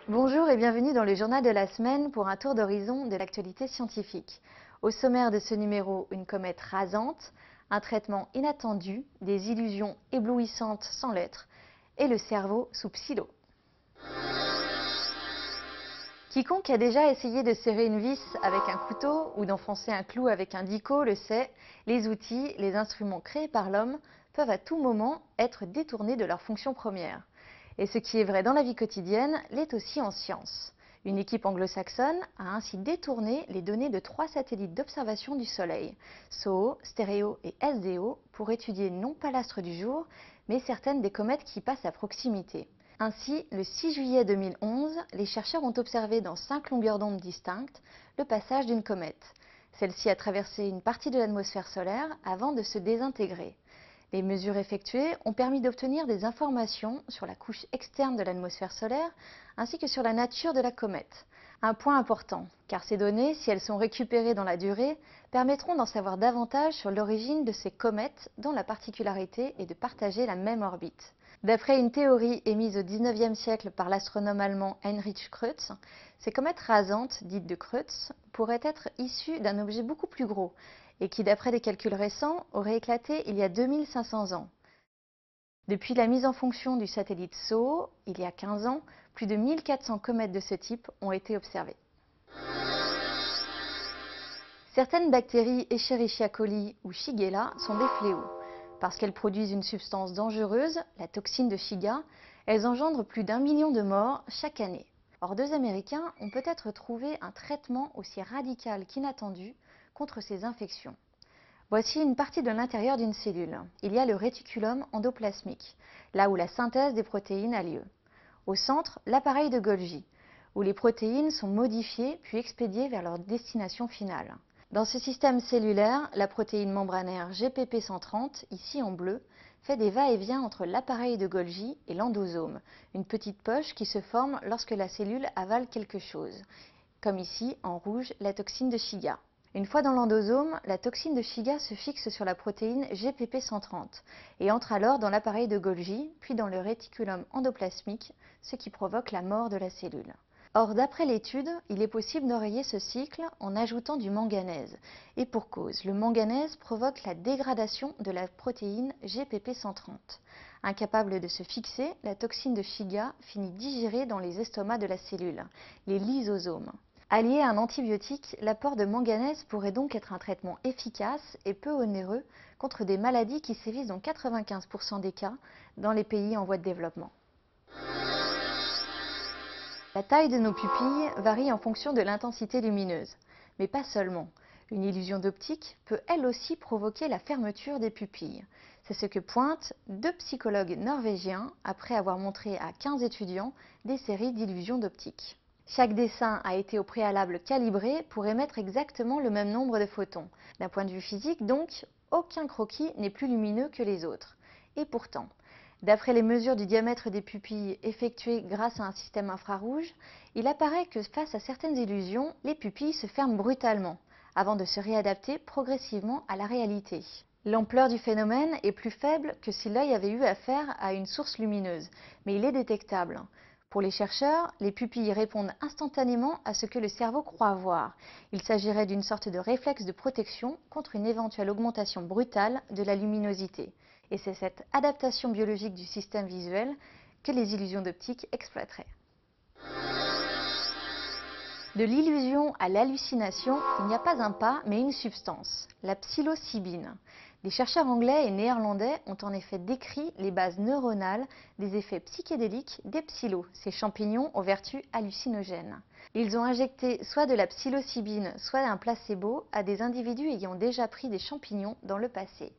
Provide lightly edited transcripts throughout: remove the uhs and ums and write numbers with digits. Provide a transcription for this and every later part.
Bonjour et bienvenue dans le journal de la semaine pour un tour d'horizon de l'actualité scientifique. Au sommaire de ce numéro, une comète rasante, un traitement inattendu, des illusions éblouissantes sans lettres et le cerveau sous psylo. Quiconque a déjà essayé de serrer une vis avec un couteau ou d'enfoncer un clou avec un dico le sait, les outils, les instruments créés par l'homme peuvent à tout moment être détournés de leur fonction première. Et ce qui est vrai dans la vie quotidienne l'est aussi en science. Une équipe anglo-saxonne a ainsi détourné les données de 3 satellites d'observation du Soleil, SOHO, Stéréo et SDO, pour étudier non pas l'astre du jour, mais certaines des comètes qui passent à proximité. Ainsi, le 6 juillet 2011, les chercheurs ont observé dans 5 longueurs d'onde distinctes le passage d'une comète. Celle-ci a traversé une partie de l'atmosphère solaire avant de se désintégrer. Les mesures effectuées ont permis d'obtenir des informations sur la couche externe de l'atmosphère solaire ainsi que sur la nature de la comète. Un point important, car ces données, si elles sont récupérées dans la durée, permettront d'en savoir davantage sur l'origine de ces comètes dont la particularité est de partager la même orbite. D'après une théorie émise au XIXe siècle par l'astronome allemand Heinrich Kreutz, ces comètes rasantes, dites de Kreutz, pourraient être issues d'un objet beaucoup plus gros et qui, d'après des calculs récents, aurait éclaté il y a 2500 ans. Depuis la mise en fonction du satellite SOHO, il y a 15 ans, plus de 1400 comètes de ce type ont été observées. Certaines bactéries Escherichia coli ou Shigella sont des fléaux. Parce qu'elles produisent une substance dangereuse, la toxine de Shiga, elles engendrent plus d'1 million de morts chaque année. Or, 2 Américains ont peut-être trouvé un traitement aussi radical qu'inattendu contre ces infections. Voici une partie de l'intérieur d'une cellule. Il y a le réticulum endoplasmique, là où la synthèse des protéines a lieu. Au centre, l'appareil de Golgi, où les protéines sont modifiées puis expédiées vers leur destination finale. Dans ce système cellulaire, la protéine membranaire GPP130, ici en bleu, fait des va-et-vient entre l'appareil de Golgi et l'endosome, une petite poche qui se forme lorsque la cellule avale quelque chose, comme ici en rouge la toxine de Shiga. Une fois dans l'endosome, la toxine de Shiga se fixe sur la protéine GPP130 et entre alors dans l'appareil de Golgi, puis dans le réticulum endoplasmique, ce qui provoque la mort de la cellule. Or, d'après l'étude, il est possible d'enrayer ce cycle en ajoutant du manganèse. Et pour cause, le manganèse provoque la dégradation de la protéine GPP130. Incapable de se fixer, la toxine de Shiga finit digérée dans les estomacs de la cellule, les lysosomes. Allié à un antibiotique, l'apport de manganèse pourrait donc être un traitement efficace et peu onéreux contre des maladies qui sévissent dans 95% des cas dans les pays en voie de développement. La taille de nos pupilles varie en fonction de l'intensité lumineuse, mais pas seulement. Une illusion d'optique peut elle aussi provoquer la fermeture des pupilles. C'est ce que pointent 2 psychologues norvégiens après avoir montré à 15 étudiants des séries d'illusions d'optique. Chaque dessin a été au préalable calibré pour émettre exactement le même nombre de photons. D'un point de vue physique donc, aucun croquis n'est plus lumineux que les autres. Et pourtant, d'après les mesures du diamètre des pupilles effectuées grâce à un système infrarouge, il apparaît que face à certaines illusions, les pupilles se ferment brutalement, avant de se réadapter progressivement à la réalité. L'ampleur du phénomène est plus faible que si l'œil avait eu affaire à une source lumineuse, mais il est détectable. Pour les chercheurs, les pupilles répondent instantanément à ce que le cerveau croit voir. Il s'agirait d'une sorte de réflexe de protection contre une éventuelle augmentation brutale de la luminosité. Et c'est cette adaptation biologique du système visuel que les illusions d'optique exploiteraient. De l'illusion à l'hallucination, il n'y a pas un pas, mais une substance, la psilocybine. Des chercheurs anglais et néerlandais ont en effet décrit les bases neuronales des effets psychédéliques des psilos, ces champignons aux vertus hallucinogènes. Ils ont injecté soit de la psilocybine, soit un placebo à des individus ayant déjà pris des champignons dans le passé.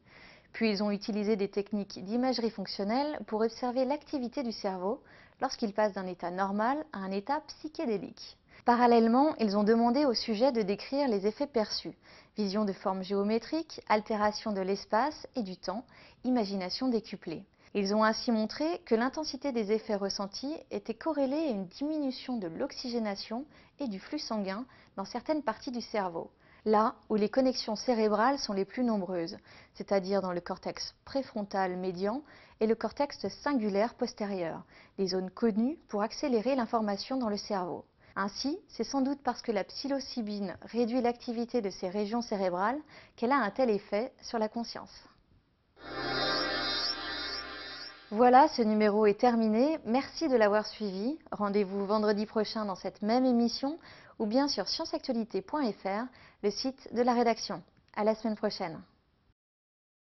Puis ils ont utilisé des techniques d'imagerie fonctionnelle pour observer l'activité du cerveau lorsqu'il passe d'un état normal à un état psychédélique. Parallèlement, ils ont demandé au sujet de décrire les effets perçus, vision de formes géométriques, altération de l'espace et du temps, imagination décuplée. Ils ont ainsi montré que l'intensité des effets ressentis était corrélée à une diminution de l'oxygénation et du flux sanguin dans certaines parties du cerveau. là où les connexions cérébrales sont les plus nombreuses, c'est-à-dire dans le cortex préfrontal médian et le cortex cingulaire postérieur, les zones connues pour accélérer l'information dans le cerveau. Ainsi, c'est sans doute parce que la psilocybine réduit l'activité de ces régions cérébrales qu'elle a un tel effet sur la conscience. Voilà, ce numéro est terminé. Merci de l'avoir suivi. Rendez-vous vendredi prochain dans cette même émission ou bien sur scienceactualité.fr, le site de la rédaction. À la semaine prochaine.